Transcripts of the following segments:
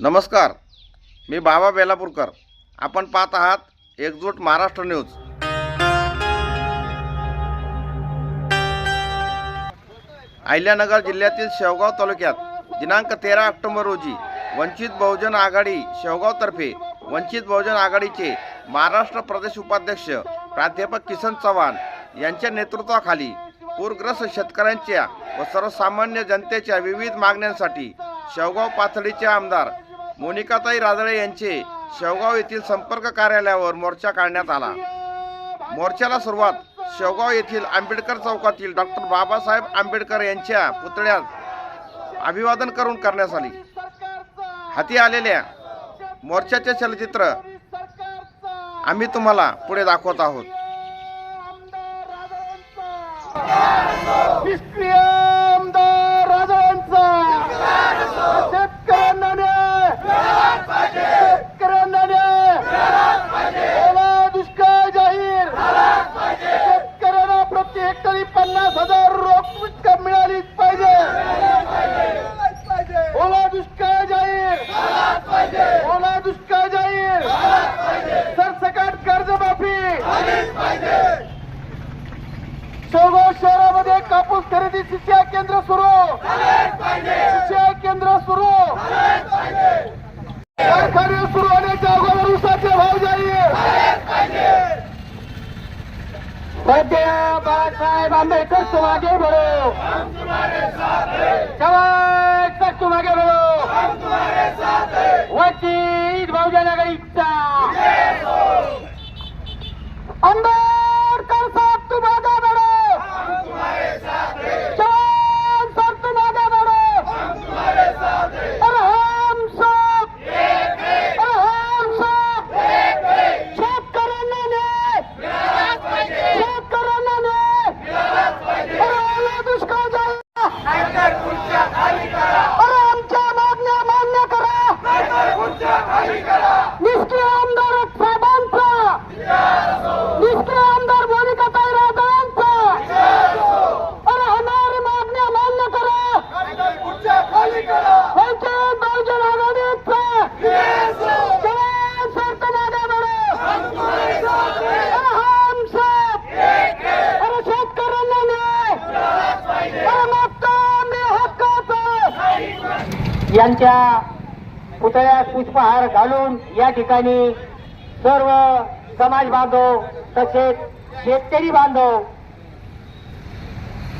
नमस्कार, मी बाबा बेलापूरकर. आपण पाहत आहात एकजूट महाराष्ट्र न्यूज. अहिल्यानगर जिल्ह्यातील शेवगाव तालुक्यात दिनांक 13 ऑक्टोबर रोजी वंचित बहुजन आघाडी शेवगावतर्फे वंचित बहुजन आघाडीचे महाराष्ट्र प्रदेश उपाध्यक्ष प्राध्यापक किसन चव्हाण यांच्या नेतृत्वाखाली पूरग्रस्त शेतकऱ्यांच्या व सर्वसामान्य जनतेच्या विविध मागण्यांसाठी शेवगाव पाथर्डीचे आमदार मोनिकाताई राजळे यांचे शेवगाव येथील संपर्क कार्यालयावर मोर्चा काढण्यात आला. मोर्चाला सुरुवात शेवगाव येथील आंबेडकर चौकातील डॉक्टर बाबासाहेब आंबेडकर यांच्या पुतळ्यात अभिवादन करून करण्यात आली. हाती आलेल्या मोर्चाचे चलचित्र आम्ही तुम्हाला पुढे दाखवत आहोत. शेवगाव शहरामध्ये कापूस खरेदी सिंचाई केंद्र सुरू, सिंचाई केंद्र सुरू, कारखाने सुरू होण्याच्या अगोदर ऊसाचे भाव जाहीर. बाबासाहेब आंबेडकर तुम आगे बढ़ो, जवान तुम आगे बढ़ो, वंचित बहुजन आघाडीचा आंबेडकर साहब तुम आगे बढ़ो, जवान साहब तुम आगे बढ़ो, और हम सब शेतकऱ्यांना न्याय, शेतकऱ्यांना न्याय, और ओला दुष्काळ जाहीर, और आमच्या मागण्या मान्य करा. निष्क्रिय आमदार साहेबांचा, निष्क्रिय आमदार मोनिकाताई राजळेंचा, और हमारी मागण्या मान्य करा. वंचित बहुजन आघाडीचा जवान सर तुम आगे बढ़ो, और हम सब, और शेतकऱ्यांना न्याय, और मागतो आम्ही हक्काचा. यांच्या पुतळ्यात पुष्पहार घालून या ठिकाणी सर्व समाज बांधव तसेच शेतकरी बांधव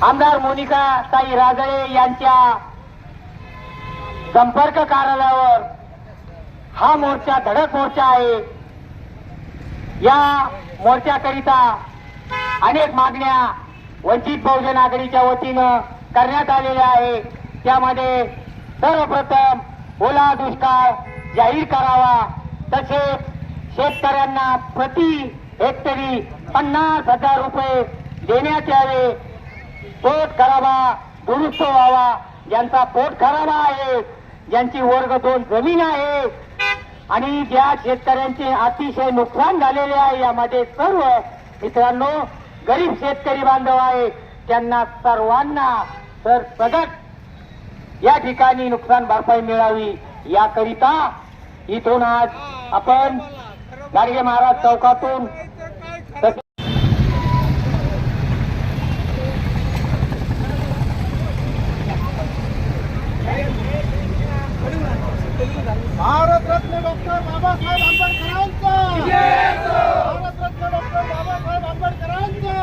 आमदार मोनिका ताई राजळे यांच्या संपर्क कार्यालयावर हा मोर्चा धडक मोर्चा आहे. या मोर्चाकरिता अनेक मागण्या वंचित बहुजन आघाडीच्या वतीनं करण्यात आलेल्या आहे. त्यामध्ये सर्वप्रथम ओला दुष्काळ जाहीर करावा, तसेच शेतकऱ्यांना प्रति हेक्टरी 50,000 रुपये देण्यात यावे. पोट खराबा दुरुस्त व्हावा. ज्यांचा पोट खराबा आहे, ज्यांची वर्ग 2 जमीन आहे आणि ज्या शेतकऱ्यांचे अतिशय नुकसान झालेले आहे, यामध्ये सर्व मित्रांनो गरीब शेतकरी बांधव आहे, त्यांना सर्वांना सरसकट या ठिकाणी नुकसान भरपाई मिळावी. याकरिता इथून आज आपण गाडगे महाराज चौकातून भारतरत्न डॉक्टर बाबासाहेब आंबेडकरांचा, भारतरत्न डॉक्टर बाबासाहेब आंबेडकरांचा.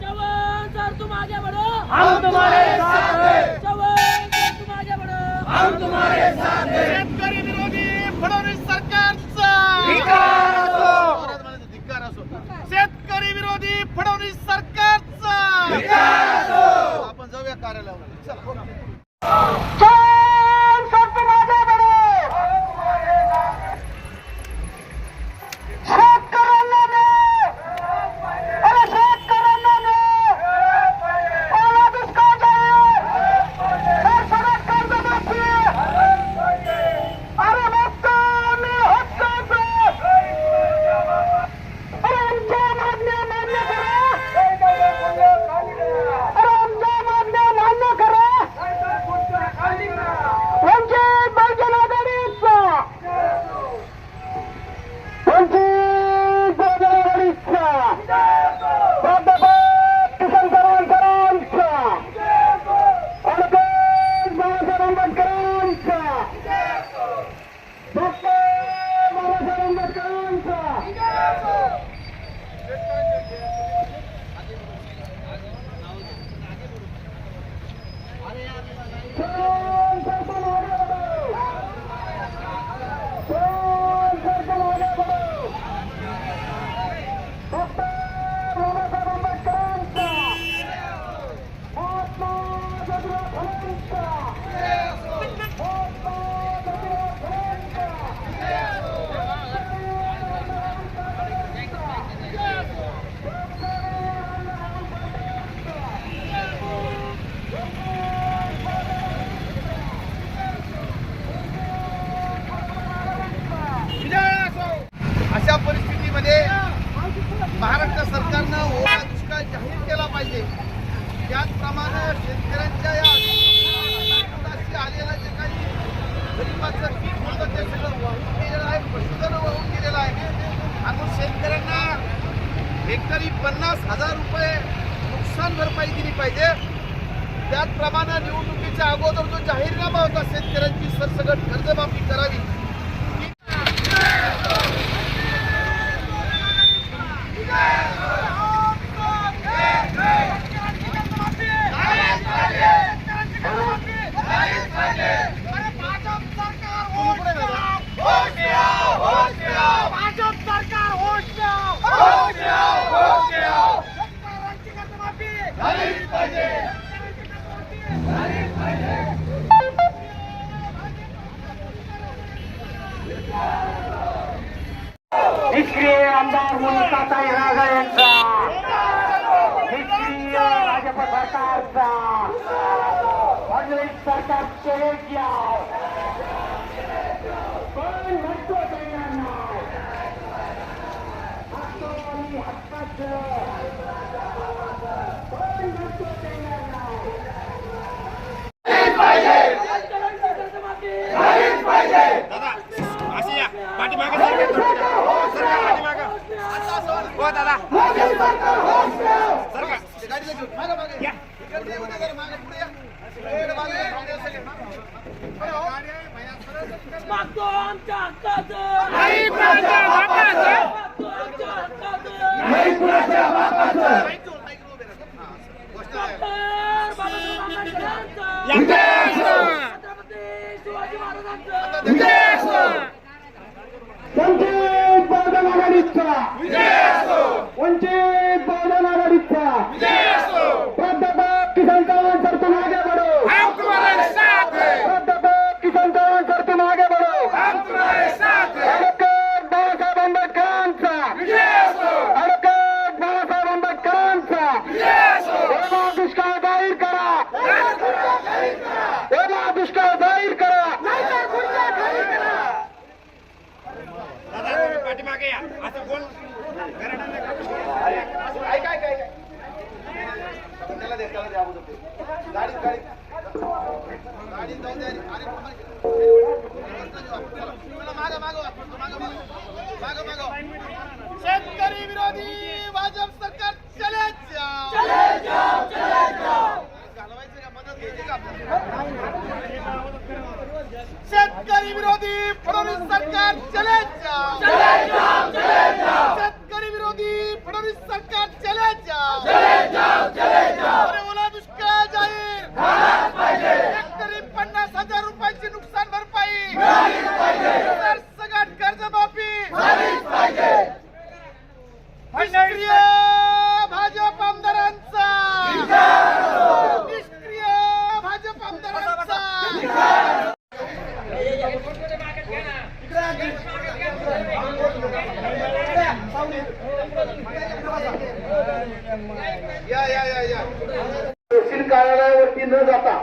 जवान सर तुम आगे बढ़ो, हम तुम्हारे साथ हैं, जवान सर तुम आगे बढ़ो, हम तुम्हारे साथ हैं. शेतकरी विरोधी फडणवीस सरकारचा धिक्कार असो, शेतकरी विरोधी फडणवीस सरकारचा धिक्कार असो. आपण जाऊया कार्यालयावर. जवान सर तुम आगे बढ़ो, शेतकऱ्यांना न्याय, अरे शेतकऱ्यांना न्याय, ओला दुष्काळ जाहीर, सरसकट कर्जमाफी, अशा परिस्थितीमध्ये महाराष्ट्र सरकारनं ओला दुष्काळ जाहीर केला पाहिजे. त्याचप्रमाणे शेतकऱ्यांच्या या हाताशी आलेलं जे काही गरिबाचं पीक होतं ते सगळं वाहून गेलेलं आहे, पशुधन वाहून गेलेलं आहे. आणि शेतकऱ्यांना हेक्टरी 50,000 रुपये नुकसान भरपाई दिली पाहिजे. त्याचप्रमाणे निवडणुकीच्या अगोदर जो जाहीरनामा होता शेतकऱ्यांची सरसकट कर्जमाफी करावी. निष्क्रिय आमदार मोनिकाताई रागळ यांचा, निष्क्रिय भाजप सरकारचा, फडणवीस सरकार चेक घ्याव. पण म्हणतो त्यांना हक्काचं हक्काचं, पण म्हणतो त्यांना मागतो आमच्या हक्काचं, मागतो आमच्या हक्काचं. डॉक्टर बाबासाहेब आंबेडकरांचं, छत्रपती शिवाजी महाराजांचं, वंचित बहुजन आघाडीचा, वंचित बहुजन आघाडीचा प्राध्यापक किसान चौहान सर तुम आगे बढ़ो, प्राध्यापक किसान चौहान सर तुम आगे बढ़ो. ॲडव्होकेट बाबासाहेब आंबेडकरांचा, ॲडव्होकेट बाबासाहेब आंबेडकरांचा ओला दुष्काळ जाहीर करा, ओला दुष्काळ जाहीर करा. शेतकरी विरोधी भाजप सरकार चले जाओ. घालवायचं का, मदत घ्यायची का आपल्याला? शेतकरी विरोधी फडणवीस सरकार चले जाओ. शेतकरी विरोधी फडणवीस सरकार चले जाओ. अरे ओला दुष्काळ जाहीर, हेक्टरी 50,000 रुपयाची नुकसान भरपाई, सरसकट कर्जमाफी. निष्क्रिय भाजप आमदारांचा, निष्क्रिय भाजप आमदारांचा. या तहसील कार्यालयावरती न जाता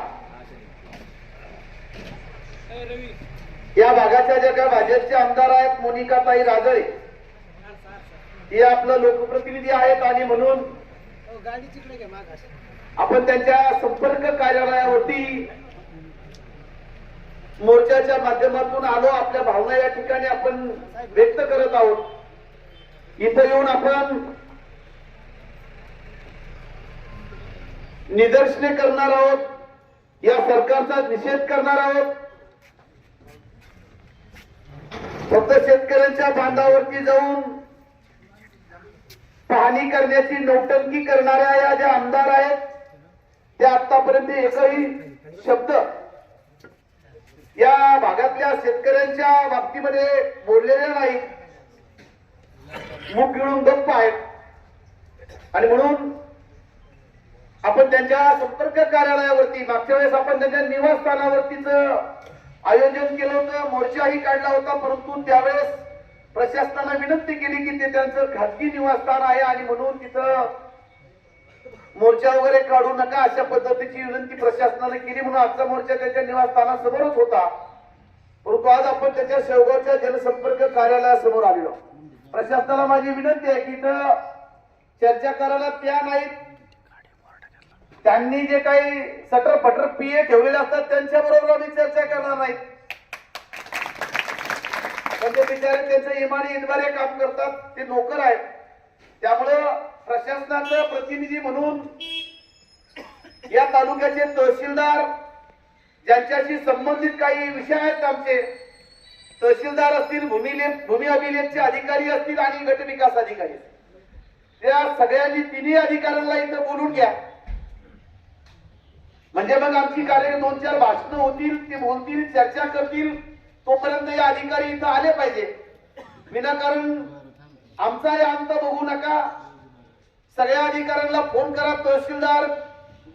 या भागाच्या ज्या काही भाजपचे आमदार आहेत मोनिकाताई राजळे, हे आपलं लोकप्रतिनिधी आहेत आणि म्हणून आपण त्यांच्या संपर्क कार्यालयावरती मोर्चाच्या माध्यमातून आलो. आपल्या भावना या ठिकाणी आपण व्यक्त करत आहोत. इथं येऊन आपण निदर्शने करणार आहोत, या सरकारचा निषेध करणार आहोत. फक्त शेतकऱ्यांच्या बांधावरती जाऊन पाहणी करण्याची नौटंकी करणाऱ्या या ज्या आमदार आहेत त्या आतापर्यंत एकही शब्द या भागातल्या शेतकऱ्यांच्या बाबतीमध्ये बोललेले नाही, मुख गिळून गप्प आहेत. आणि म्हणून आपण त्यांच्या संपर्क कार्यालयावरती मागच्या वेळेस आपण त्यांच्या निवासस्थानावरतीच आयोजन केलं होतं, मोर्चाही काढला होता, परंतु त्यावेळेस प्रशासनाला विनंती केली की ते त्यांचं खाजगी निवासस्थान आहे आणि म्हणून तिथं मोर्चा वगैरे काढू नका अशा पद्धतीची विनंती प्रशासनाने केली. म्हणून आजचा मोर्चा त्यांच्या निवासस्थानासमोरच होता, परंतु आज आपण त्याच्या शेवगावच्या जनसंपर्क कार्यालयासमोर आलेलो. प्रशासनाला माझी विनंती आहे की इथं चर्चा करायला त्या नाहीत, त्यांनी जे काही सटर फटर पीए ठेवलेले असतात त्यांच्या बरोबर आम्ही चर्चा करणार नाही. म्हणजे बिचारे त्यांचं इमानी इतबारे काम करतात, ते नोकर आहेत. त्यामुळं प्रशासनाचं प्रतिनिधी म्हणून या तालुक्याचे तहसीलदार ज्यांच्याशी संबंधित काही विषय आहेत आमचे, तहसीलदार असतील, भूमी अभिलेखचे अधिकारी असतील आणि गट विकास अधिकारी, त्या सगळ्यांनी तिन्ही अधिकाऱ्यांना इथं बोलून घ्या. म्हणजे मग आमची कार्य 2-4 भाषणं होतील, ते बोलतील, चर्चा करतील, तोपर्यंत हे अधिकारी इथं आले पाहिजे. विनाकारण आमचा हे अंत बघू नका. सगळ्या अधिकाऱ्यांना फोन करा, तहसीलदार,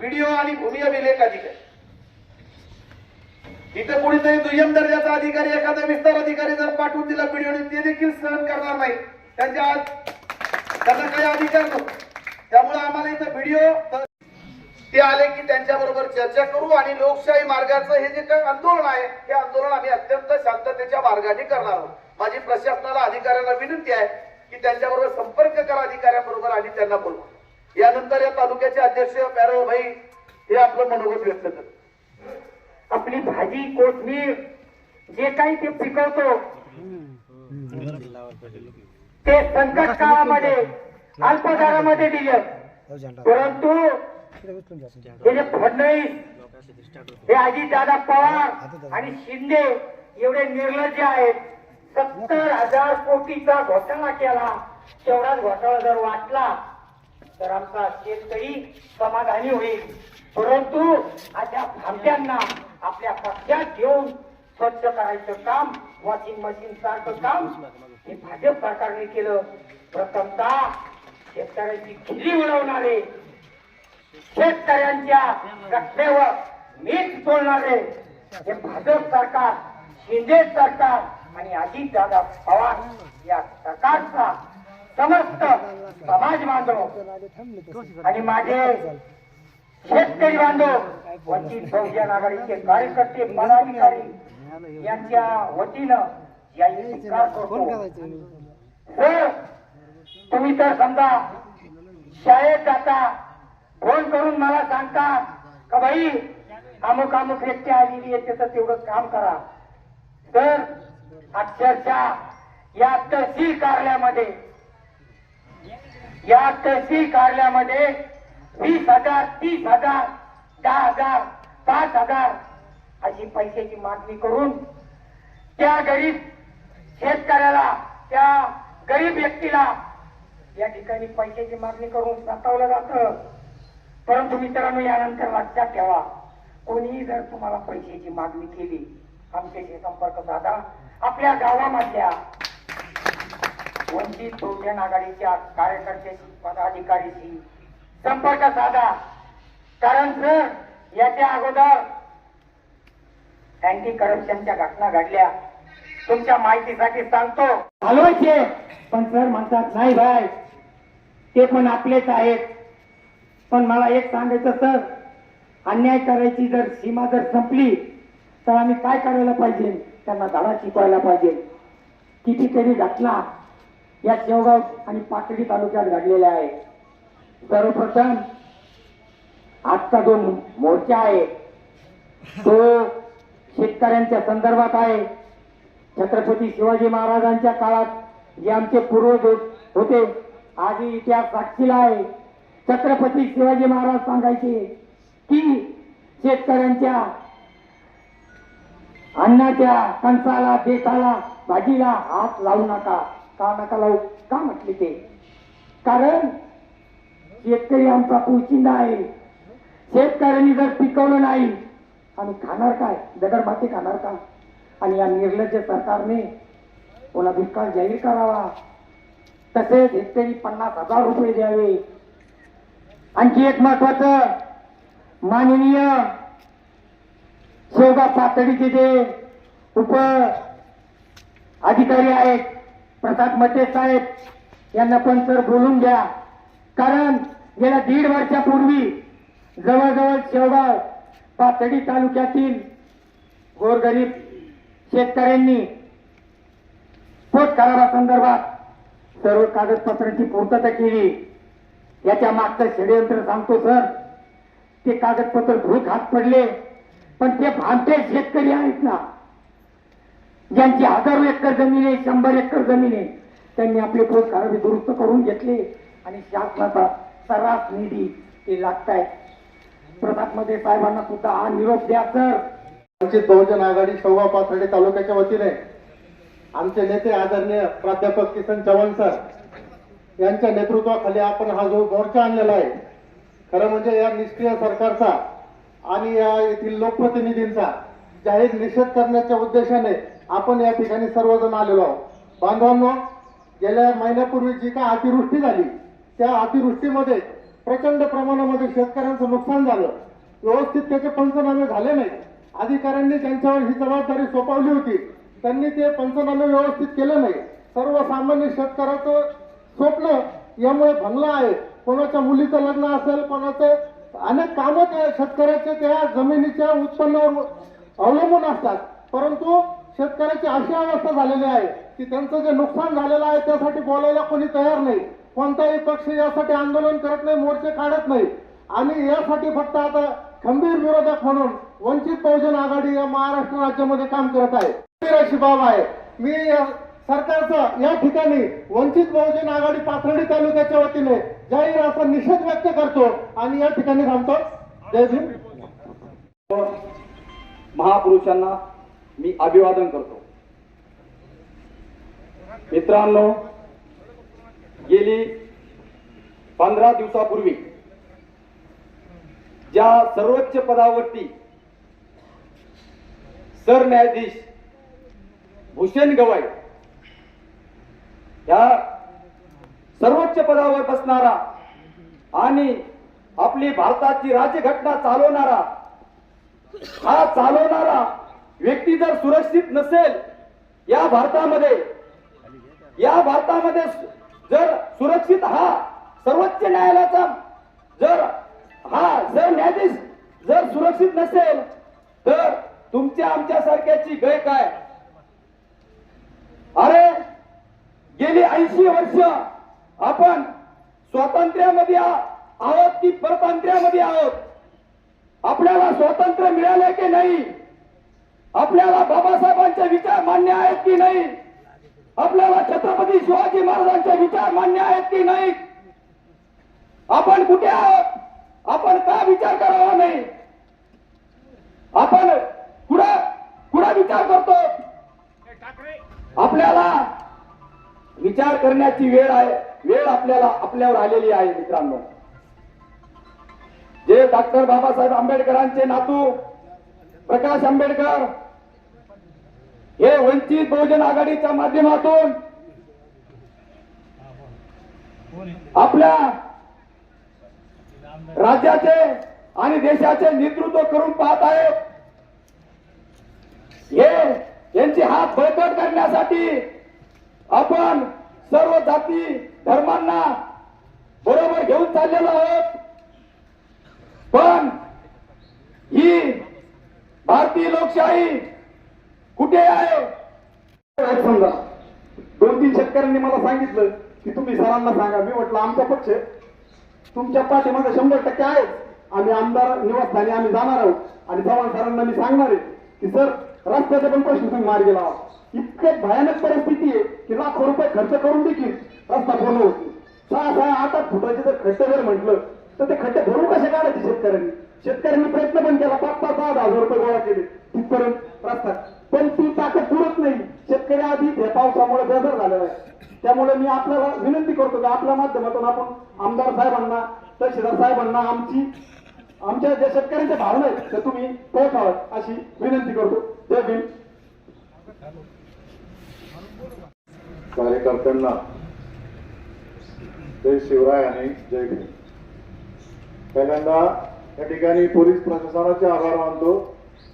बीडीओ आणि भूमी अभिलेख अधिकारी. इथं कोणीतरी दुय्यम दर्जाचा अधिकारी, एखादा विस्तार अधिकारी जर पाठवून दिला बीडीओने, ते देखील सहन करणार नाही. त्यांना काही अधिकार नसतो. त्यामुळे आम्हाला इथं बीडीओ ते आले की त्यांच्या बरोबर चर्चा करू आणि लोकशाही मार्गाचं हे जे काही आंदोलन आहे हे आंदोलन आम्ही अत्यंत शांततेच्या मार्गाने करणार आहोत. माझी प्रशासनाला अधिकाऱ्यांना विनंती आहे की त्यांच्याबरोबर संपर्क करा अधिकाऱ्यांबरोबर आणि त्यांना बोलवा. यानंतर या तालुक्याचे अध्यक्ष प्यारो भाई हे आपलं मनोगत व्यक्त करतात. आपली भाजी कोथमीर जे काही ते पिकवतो ते संकट काळामध्ये अल्प दरामध्ये दिलं, परंतु हे जे फडणवीस, हे अजितदादा पवार आणि शिंदे एवढे निर्लज्ज आहेत, 70,000 कोटीचा घोटाळा केला. तेवढाच घोटाळा जर वाटला तर आमचा शेतकरी समाधानी होईल. परंतु अशा भामट्यांना आपल्या पक्षात घेऊन स्वच्छ करायचं काम, वॉशिंग मशीन सारखं काम हे भाजप सरकारने केलं. प्रथमतः शेतकऱ्यांची खिल्ली उडवणारे, शेतकऱ्यांच्या रस्त्यावर मीठ बोलणारे हे भाजप सरकार, शिंदे सरकार आणि अजितदादा पवार या सरकारचा समस्त समाज बांधव आणि माझे शेतकरी बांधव, वंचित बहुजन आघाडीचे कार्यकर्ते, पदाधिकारी यांच्या वतीनं या स्वीकार करतो. सर, तुम्ही तर समजा शाळेत जाता, फोन करून मला सांगता का भाई अमुक अमुक व्यक्ती आलेली आहे, त्याचं तेवढं काम करा. तर अक्षरशः या तहसील कार्यालयामध्ये 20,000, 30,000, 10,000, 5,000 अशी पैशाची मागणी करून त्या गरीब शेतकऱ्याला, त्या गरीब व्यक्तीला या ठिकाणी पैशाची मागणी करून सतावलं जातं. परंतु मित्रांनो, यानंतर लक्षात ठेवा, कोणीही जर तुम्हाला पैशाची मागणी केली, आमच्याशी संपर्क साधा. आपल्या गावामधल्या वंचित बहुजन आघाडीच्या कार्यकर्त्याशी, पदाधिकारीशी संपर्क साधा. कारण सर, याच्या अगोदर अँटी करप्शनच्या घटना घडल्या. तुमच्या माहितीसाठी सांगतो, हलवायचे पण सर म्हणतात नाही भाई, ते पण आपलेच आहेत. पण मला एक सांगायचं सर, अन्याय करायची जर सीमा जर संपली तर आम्ही काय करायला पाहिजे, त्यांना धडा शिकवायला पाहिजे. कितीतरी घटना या शेवगाव आणि पाथर्डी तालुक्यात घडलेल्या आहे. सर्वप्रथम आजचा जो मोर्चा आहे तो शेतकऱ्यांच्या संदर्भात आहे. छत्रपती शिवाजी महाराजांच्या काळात जे आमचे पूर्वज होते, आजही इतिहास साक्षीला आहे. छत्रपती शिवाजी महाराज सांगायचे की शेतकऱ्यांच्या अन्नाच्या कणसाला, देठाला, भाजीला हात लावू नका. का नका लावू? का म्हटले ते? कारण शेतकरी आमचा पोशिंदा आहे. शेतकऱ्यांनी जर पिकवलं नाही आम्ही खाणार काय? दगड माती खाणार का? आणि या निर्लज्ज सरकारने पुन्हा दुष्काळ जाहीर करावा, तसेच हेक्टरी 50,000 रुपये द्यावे. आणखी एक महत्वाचं, माननीय शेवगाव पातळीचे जे उप अधिकारी आहेत प्रसाद मते साहेब यांना पण सर बोलून घ्या. कारण गेल्या 1.5 वर्षापूर्वी जवळजवळ शेवगाव पाथर्डी तालुक्यातील गोरगरीब शेतकऱ्यांनी पोट खराबासंदर्भात सर्व कागदपत्रांची पूर्तता केली. याच्या मागचं षडयंत्र सांगतो सर. ते कागदपत्र धूत हात पडले, पण ते भामटे शेतकरी आहेत ना, ज्यांची 1000 एकर जमीन आहे, 100 एकर जमीन आहे, त्यांनी आपले पोट खराबी दुरुस्त करून घेतले आणि शासनाचा सर्रास निधी ते लागताय. प्रसाद मध्ये साहेबांना सुद्धा हा निरोप द्या सर. वंचित बहुजन आघाडी शेवगाव पाथर्डी तालुक्याच्या वतीने आमचे नेते आदरणीय प्राध्यापक किसन चव्हाण सर यांच्या नेतृत्वाखाली आपण हा जो मोर्चा आणलेला आहे, खरं म्हणजे या निष्क्रिय सरकारचा आणि या येथील लोकप्रतिनिधींचा जाहीर निषेध करण्याच्या उद्देशाने आपण या ठिकाणी सर्वजण आलेलो आहोत. बांधवांनो, गेल्या महिन्यापूर्वी जी काय अतिवृष्टी झाली, त्या अतिवृष्टीमध्ये प्रचंड प्रमाणामध्ये शेतकऱ्यांचं नुकसान झालं. व्यवस्थित त्याचे पंचनामे झाले नाही. अधिकाऱ्यांनी त्यांच्यावर ही जबाबदारी सोपवली होती, त्यांनी ते पंचनामे व्यवस्थित केले नाही. सर्वसामान्य शेतकऱ्याचं स्वप्न यामुळे भंगलं आहे. कोणाच्या मुलीचं लग्न असेल, कोणाचं अनेक कामं त्या शेतकऱ्याचे त्या जमिनीच्या उत्पन्नावर अवलंबून असतात. परंतु शेतकऱ्याची अशी अवस्था झालेली आहे की त्यांचं जे नुकसान झालेलं आहे त्यासाठी बोलायला कोणी तयार नाही. कोणताही पक्ष यासाठी आंदोलन करत नाही, मोर्चे काढत नाही. आणि यासाठी फक्त आता खंबीर विरोधक म्हणून वंचित बहुजन आघाडी या महाराष्ट्र राज्यामध्ये काम करत आहे. अशी बाब आहे. मी सरकारचा या ठिकाणी वंचित बहुजन आघाडी पाथर्डी तालुक्याच्या वतीने जाहीर असा निषेध व्यक्त करतो आणि या ठिकाणी थांबतो. जय भीम. महापुरुषांना मी अभिवादन करतो. मित्रांनो, गेली 15 दिवसापूर्वी ज्या सर्वोच्च पदावरती सरन्यायाधीश भूषण गवई या सर्वोच्च पदावर बसणारा आणि आपली भारताची राज्यघटना चालवणारा व्यक्ती जर सुरक्षित नसेल या भारतामध्ये जर सुरक्षित हा सर्वोच्च न्यायालयाचा जर न्यायाधीश जर सुरक्षित नसेल तर तुमच्या आमच्या सारख्याची गय काय? अरे गेली 80 वर्ष आपण स्वातंत्र्यामध्ये आहोत की परतंत्र्यामध्ये आहोत? आपल्याला स्वातंत्र्य मिळाले की नाही? आपल्याला बाबासाहेबांचे विचार मान्य आहेत की नाही? आपल्याला छत्रपती शिवाजी महाराजांचे विचार मान्य आहेत की नाही? आपण कुठे आहोत? आपण का विचार करावा नाही? आपण कुठं विचार करतो? आपल्याला विचार करण्याची वेळ आपल्यावर आलेली आहे. मित्रांनो, जे डॉक्टर बाबासाहेब आंबेडकरांचे नातू प्रकाश आंबेडकर हे वंचित बहुजन आघाडीच्या माध्यमातून आपल्या राज्याचे आणि देशाचे नेतृत्व करून पाहत आहेत. यांचे हात बळकट करण्यासाठी आपण सर्व जाती धर्मांना बरोबर घेऊन चाललेलो आहोत. पण ही भारतीय लोकशाही कुठे आहे? समजा 2-3 शेतकऱ्यांनी मला सांगितलं की तुम्ही सरांना सांगा. मी म्हटलं आमचा पक्ष तुमच्या पाठीमागे 100% आहे. आम्ही आमदार निवासस्थानी आम्ही जाणार आहोत आणि चव्हाण सरांना मी सांगणार आहे की सर रस्त्याचा पण प्रश्न तुम्ही मार्गी लावा. इतके भयानक परिस्थिती आहे की लाखो रुपये खर्च करून देखील रस्ता पूर्ण होत नाही. 6-8 फुटाचे जर खड्डे जर म्हटलं तर ते खड्डे भरून कसे काढायचे शेतकऱ्यांनी? शेतकऱ्यांनी प्रयत्न पण केला, 5-6 रुपये गोळा केले तिथपर्यंत रस्ता, पण ती ताकद पुरत नाही. शेतकरी आधी पावसामुळे बेजार झालेला आहे. त्यामुळे मी आपल्याला विनंती करतो की आपल्या माध्यमातून आपण आमदार साहेबांना तहसीलदार साहेबांना आमच्या ज्या शेतकऱ्यांच्या भावना आहेत त्या तुम्ही पोहोचाव्यात अशी विनंती करतो. जय भीम. कार्यकर्त्यांना जय शिवराय आणि जय भीम. पहिल्यांदा या ठिकाणी पोलीस प्रशासनाचे आभार मानतो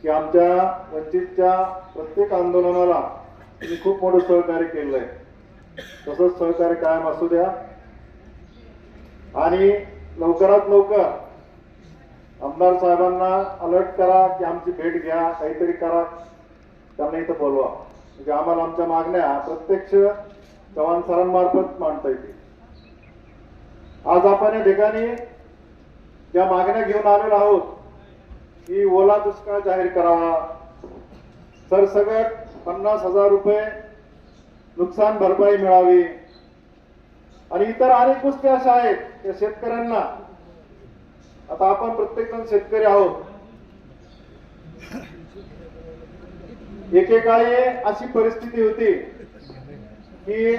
की आमच्या वंचितच्या प्रत्येक आंदोलनाला तुम्ही खूप मोठं सहकार्य केलंय. तसंच सहकार्य कायम असू द्या आणि लवकरात लवकर आमदार साहेबांना अलर्ट करा की आमची भेट घ्या, काहीतरी करा, त्यांना इथं बोलवा, म्हणजे आम्हाला आमच्या मागण्या प्रत्यक्ष चव्हाण सरांमार्फत मांडता येतील. आज आपण या ठिकाणी ज्या मागण्या घेऊन आलेलो आहोत की ओला दुष्काळ जाहीर करावा, सरसकट 50,000 रुपये नुकसान भरपाई मिळावी आणि इतर अनेक गोष्टी अशा आहेत त्या शेतकऱ्यांना. आता आपण प्रत्येक जण शेतकरी आहोत. एकेकाळी अशी परिस्थिती होती की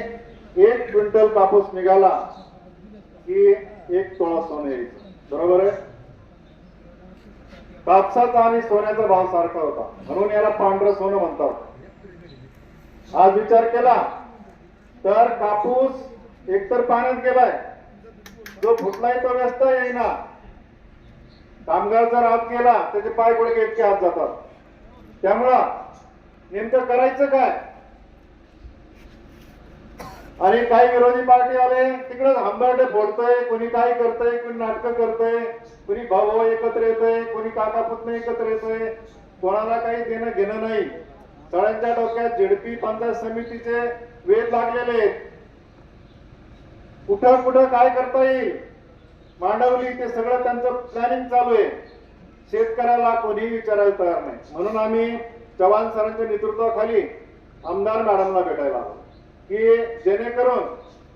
1 क्विंटल कापूस निघाला की 1 तोळा सोने यायचं. बरोबर आहे. कापसाचा आणि सोन्याचा भाव सारखा होता, म्हणून याला पांढरं सोनं म्हणतात. आज विचार केला तर कापूस एकतर पाण्यात गेलाय, जो फुटलाय तो व्यस्त येईना. कामगार जर आत गेला त्याचे पाय गुडघे इतके आत जातात. त्यामुळं नेमकं करायचं काय. आणि काही विरोधी पार्टी आले तिकडे हंबरडे फोडतय, कोणी काय करतय, कोणी नाटकं करतय, कोणी भाऊ एकत्र येतय, कोणी काका पुतणे एकत्र येतोय. कोणाला काही देणं घेणं नाही. सगळ्यांच्या डोक्यात झेडपी पंचायत समितीचे वेध लागलेले आहेत. कुठं कुठं काय करता येईल मांडवली ते सगळं त्यांचं प्लॅनिंग चालू आहे. शेतकऱ्याला कोणी विचारायला तयार नाही. म्हणून आम्ही चव्हाण सरांच्या नेतृत्वाखाली आमदार मॅडमला भेटायला आलो की जेणेकरून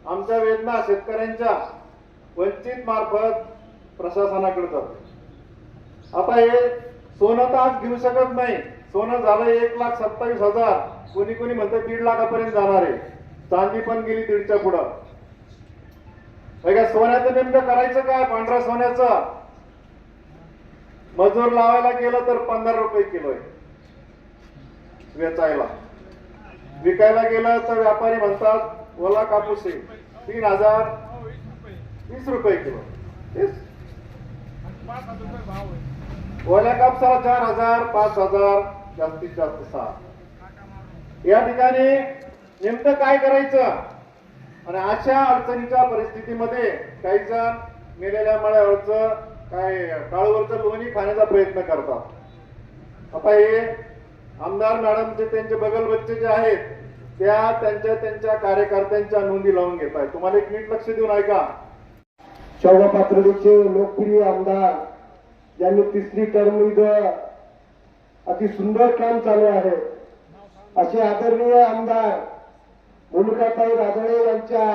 आमच्या वेदना शेतकऱ्यांच्या वंचित मार्फत प्रशासनाकडे जाते. आता हे सोनं तर आज घेऊ शकत नाही. सोनं झालं 1,27,000, कोणी कोणी म्हणतं 1.5 लाखापर्यंत जाणार आहे. चांदी पण गेली 1.5च्या पुढं. सोन्याचं नेमकं करायचं काय. पांढऱ्या सोन्याचं मजूर लावायला गेलं तर 15 रुपये किलो आहे वेचायला. विकायला गेलं तर व्यापारी म्हणतात ओला कापूस आहे 3,020 रुपये किलो. ओल्या कापसाला 4,000, 5,000, जास्तीत जास्त 6. या ठिकाणी नेमकं काय करायचं. आणि अशा अडचणीच्या परिस्थितीमध्ये काही जण मेलेल्या मळ्यावरचं काय काळूवरचं लोणी खाण्याचा प्रयत्न करतात. आता हे आमदार मॅडमचे त्यांचे बगल बच्चे जे आहेत त्या त्यांच्या कार्यकर्त्यांच्या नोंदी लावून घेत आहेत. तुम्हाला एक मिनिट लक्ष देऊन ऐका. शेवगाव पाथर्डीचे लोकप्रिय आमदार ज्यांनी 3री टर्म इथं अति सुंदर काम चालू आहे असे आदरणीय आमदार मोनिकाताई राजळे यांच्या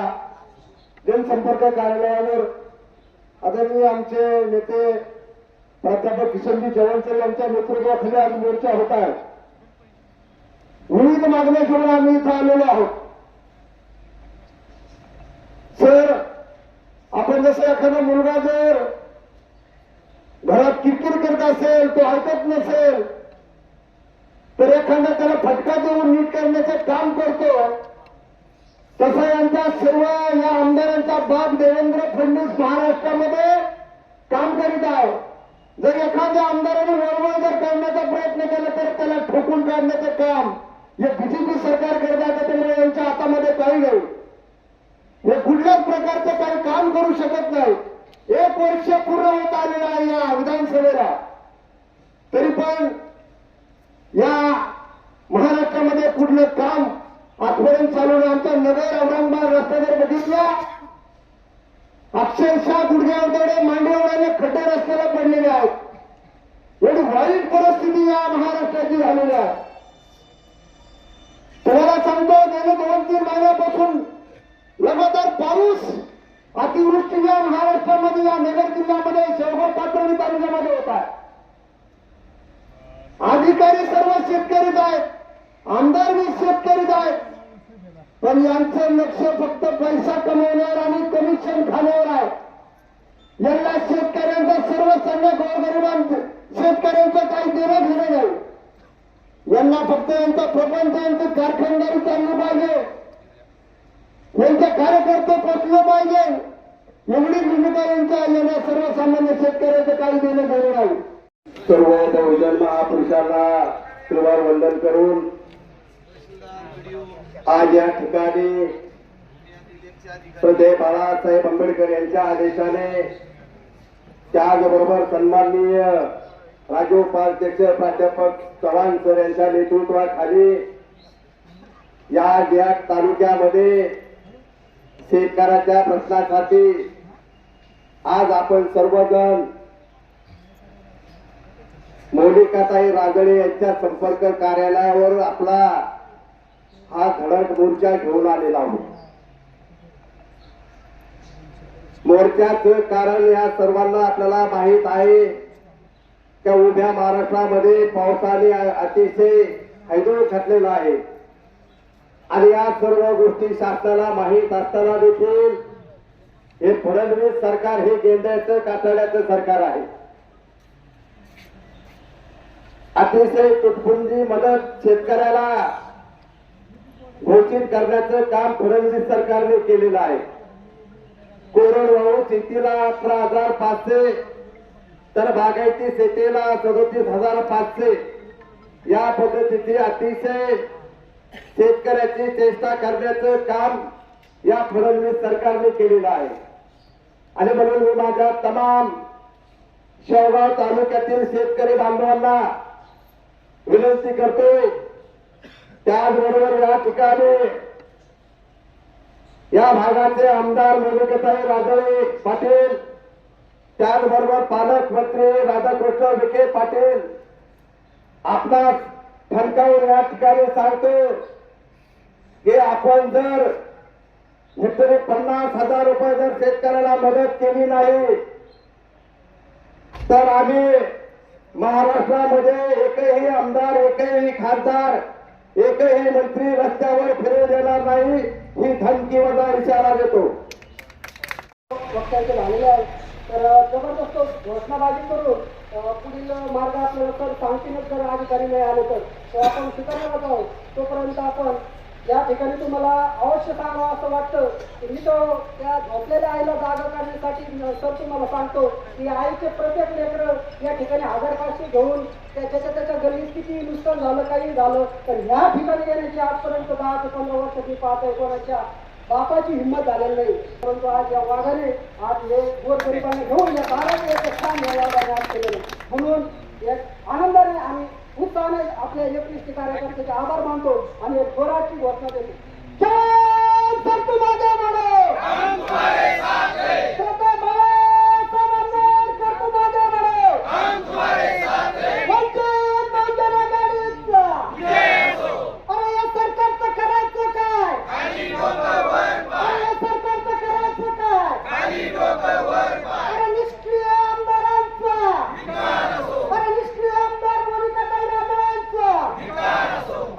जनसंपर्क कार्यालयावर आदरणीय आमचे नेते प्राध्यापक किशनजी चव्हाण सर यांच्या नेतृत्वाखाली आज मोर्चा होत आहे. विविध मागण्या घेऊन आम्ही इथं आलेलो आहोत. सर, आपण जसं एखादा मुलगा जर घरात किरकिर करत असेल, तो ऐकत नसेल तर एखादा त्याला फटका देऊन नीट करण्याचं काम करतो, तसं यांचा सर्व या आमदारांचा बाप देवेंद्र फडणवीस महाराष्ट्रामध्ये काम करीत आहे. जर एखाद्या आमदाराने वळवळ जर करण्याचा प्रयत्न केला तर त्याला ठोकून काढण्याचं काम हे बीजेपी सरकार करत आहे. त्यामुळे यांच्या हातामध्ये काही नाही. हे कुठल्याच प्रकारचं काही काम करू शकत नाही. 1 वर्ष पूर्ण होत आलेलं आहे या विधानसभेला, तरी पण या महाराष्ट्रामध्ये कुठलं काम आजपर्यंत चालू नाही. आमचा नगर औरंगाबाद रस्ता जर बघितला, अक्षरशः गुडघ्यावरकडे मांडीवराने खड्डे रस्त्याला पडलेले आहेत. एवढी वाईट परिस्थिती या महाराष्ट्राची झालेली आहे. तुम्हाला सांगतो, गेले 2-3 महिन्यापासून लगातार पाऊस अतिवृष्टी या महाराष्ट्रामध्ये या नगर जिल्ह्यामध्ये शेवगाव पाथर्डी तालुक्यामध्ये होत आहे. अधिकारी सर्व शेतकरीच आहेत, आमदार बी शेतकरीच आहेत. पण यांचं लक्ष फक्त पैसा कमवण्यावर आणि कमिशन खाण्यावर आहे. यांना शेतकऱ्यांचा सर्वसामान्य गोरगरिबांचं शेतकऱ्यांचं काही देणं घेणं नाही. यांना फक्त यांचा प्रपंच यांची कारखानदारी चालली पाहिजे, यांचे कार्यकर्ते पोचले पाहिजे, एवढी भूमिका यांच्या येण्या सर्वसामान्य शेतकऱ्याचं काही देणं घेणं नाही. सर्व बहुजन महापुरुषांना त्रिवार वंदन करून आज या ठिकाणी श्रद्धेय बाळासाहेब आंबेडकर यांच्या आदेशाने त्याचबरोबर सन्माननीय राज्य उपाध्यक्ष प्राध्यापक चव्हाण सर यांच्या नेतृत्वाखाली या तालुक्यामध्ये शेतकऱ्याच्या प्रश्नासाठी आज आपण सर्वजण मोनिकाताई राजळे यांच्या संपर्क कार्यालयावर आपला हा धडक मोर्चा घेऊन आलेला आहोत. मोर्चाचं कारण या सर्वांना आपल्याला माहीत आहे की उभ्या महाराष्ट्रामध्ये पावसाने अतिशय हैदोळ घातलेला आहे आणि या सर्व गोष्टी शासनाला माहीत असताना देखील हे फडणवीस सरकार हे गेंड्याचं कातड्याचं सरकार आहे. अतिशय तुटपुंजी मदत शेतकऱ्याला घोषित करण्याचं काम फडणवीस सरकारने केलेलं आहे. कोरडवाहू शेतीला 18,500 तर बागायती शेतीला 37,500 या पद्धतीची अतिशय शेतकऱ्याची चेष्टा करण्याचं काम या फडणवीस सरकारने केलेलं आहे. आणि म्हणून मी माझ्या तमाम शेवगाव तालुक्यातील शेतकरी बांधवांना विनंती करतोय, त्याचबरोबर या ठिकाणी या भागाचे आमदार मोनिकाताई राजळे पाटील, त्याचबरोबर पालकमंत्री राधाकृष्ण विखे पाटील आपणास ठणकावून या ठिकाणी सांगतो की आपण जर हेक्टरी 50,000 रुपये जर शेतकऱ्याला मदत केली नाही तर आम्ही महाराष्ट्रामध्ये एकही आमदार, एकही खासदार, एकही मंत्री रस्त्यावर फिरू देणार नाही, ही धमकी वजा इशारा देतो. वक्तव्य झालेलं आहे तर जबरदस्त घोषणाबाजी करून पुढील मार्ग आपल्याला तर सांगतीनच जर अधिकारी नाही आले तर आपण स्वीकारला जाऊ. तोपर्यंत आपण या ठिकाणी तुम्हाला अवश्य सांगावं असं वाटतं की मी तो त्या झोपलेल्या आईला जागा करण्यासाठी सर तुम्हाला सांगतो की आईचे प्रत्येक लेकरं या ठिकाणी 1,500 घेऊन त्याच्या गल्लीत किती नुकसान झालं काही झालं तर ह्या ठिकाणी येण्याची आजपर्यंत 10 ते 15 वर्ष मी पाहतोय कोणाच्या बापाची हिंमत झालेली नाही. परंतु आज या वाघाने आज हे गोरगरिबांना घेऊन या दारात एक स्थान या वाघाने आज केलेलं. म्हणून एक आनंदाने आणि उत्साहाने आपल्या 21 कार्यकर्त्याचे आभार मानतो आणि एक जोराची घोषणा देतो. जय संत महादेव अरे या सरकारचं करायचं काय? अरे या सरकारचं करायचं काय? अरे निष्क्रिय आमदारांचा, अरे निष्क्रिय आमदार मोनिकाताई राजळेंचा,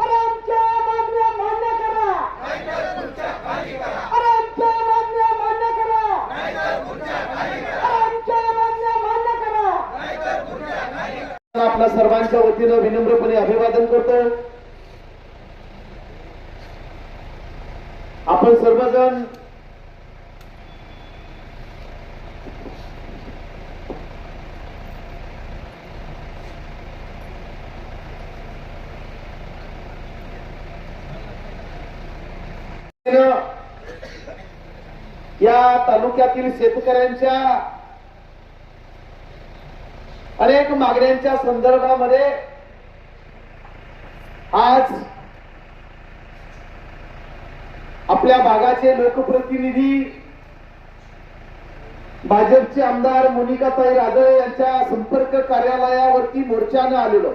अरे आमच्या मागण्या मान्य करा, अरे आमच्या मागण्या मान्य करा, अरे आमच्या मागण्या मान्य करा. आपल्या सर्वांच्या वतीनं विनम्रपणे अभिवादन करतो. आपण सर्वजण या तालुक्यातील शेतकऱ्यांच्या अनेक मागण्यांच्या संदर्भामध्ये आज आपल्या भागाचे लोकप्रतिनिधी भाजपचे आमदार मोनिकाताई राजळे यांच्या संपर्क कार्यालयावरती मोर्चाने आलेलो.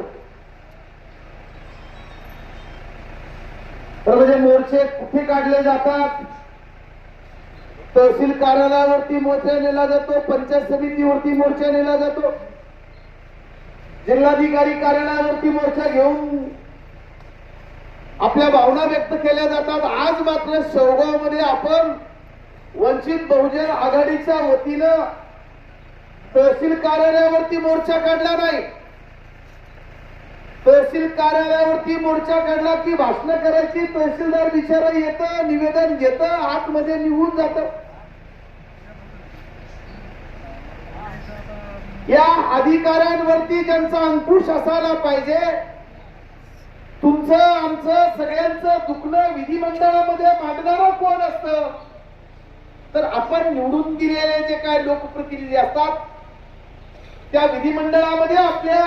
तर म्हणजे मोर्चे कुठे काढले जातात? तहसील कार्यालयावरती मोर्चा नेला जातो, पंचायत समितीवरती मोर्चा नेला जातो, जिल्हाधिकारी कार्यालयावरती मोर्चा घेऊन आपल्या भावना व्यक्त केल्या जातात. आज मात्र शेवगावमध्ये आपण वंचित बहुजन आघाडीच्या वतीनं तहसील कार्यालयावरती मोर्चा काढला नाही. तहसील कार्यालयावरती मोर्चा काढला की भाषण करायची, तहसीलदार बिचारा येतं, निवेदन घेतं, आतमध्ये निघून जातं. या अधिकाऱ्यांवरती ज्यांचा अंकुश असायला पाहिजे, तुमचं आमचं सगळ्यांचं दुखणं विधिमंडळामध्ये मांडणारं कोण असतं? तर आपण निवडून दिलेले जे काय लोकप्रतिनिधी असतात, त्या विधिमंडळामध्ये आपल्या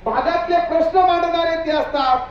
भागातले प्रश्न मांडणारे ते असतात.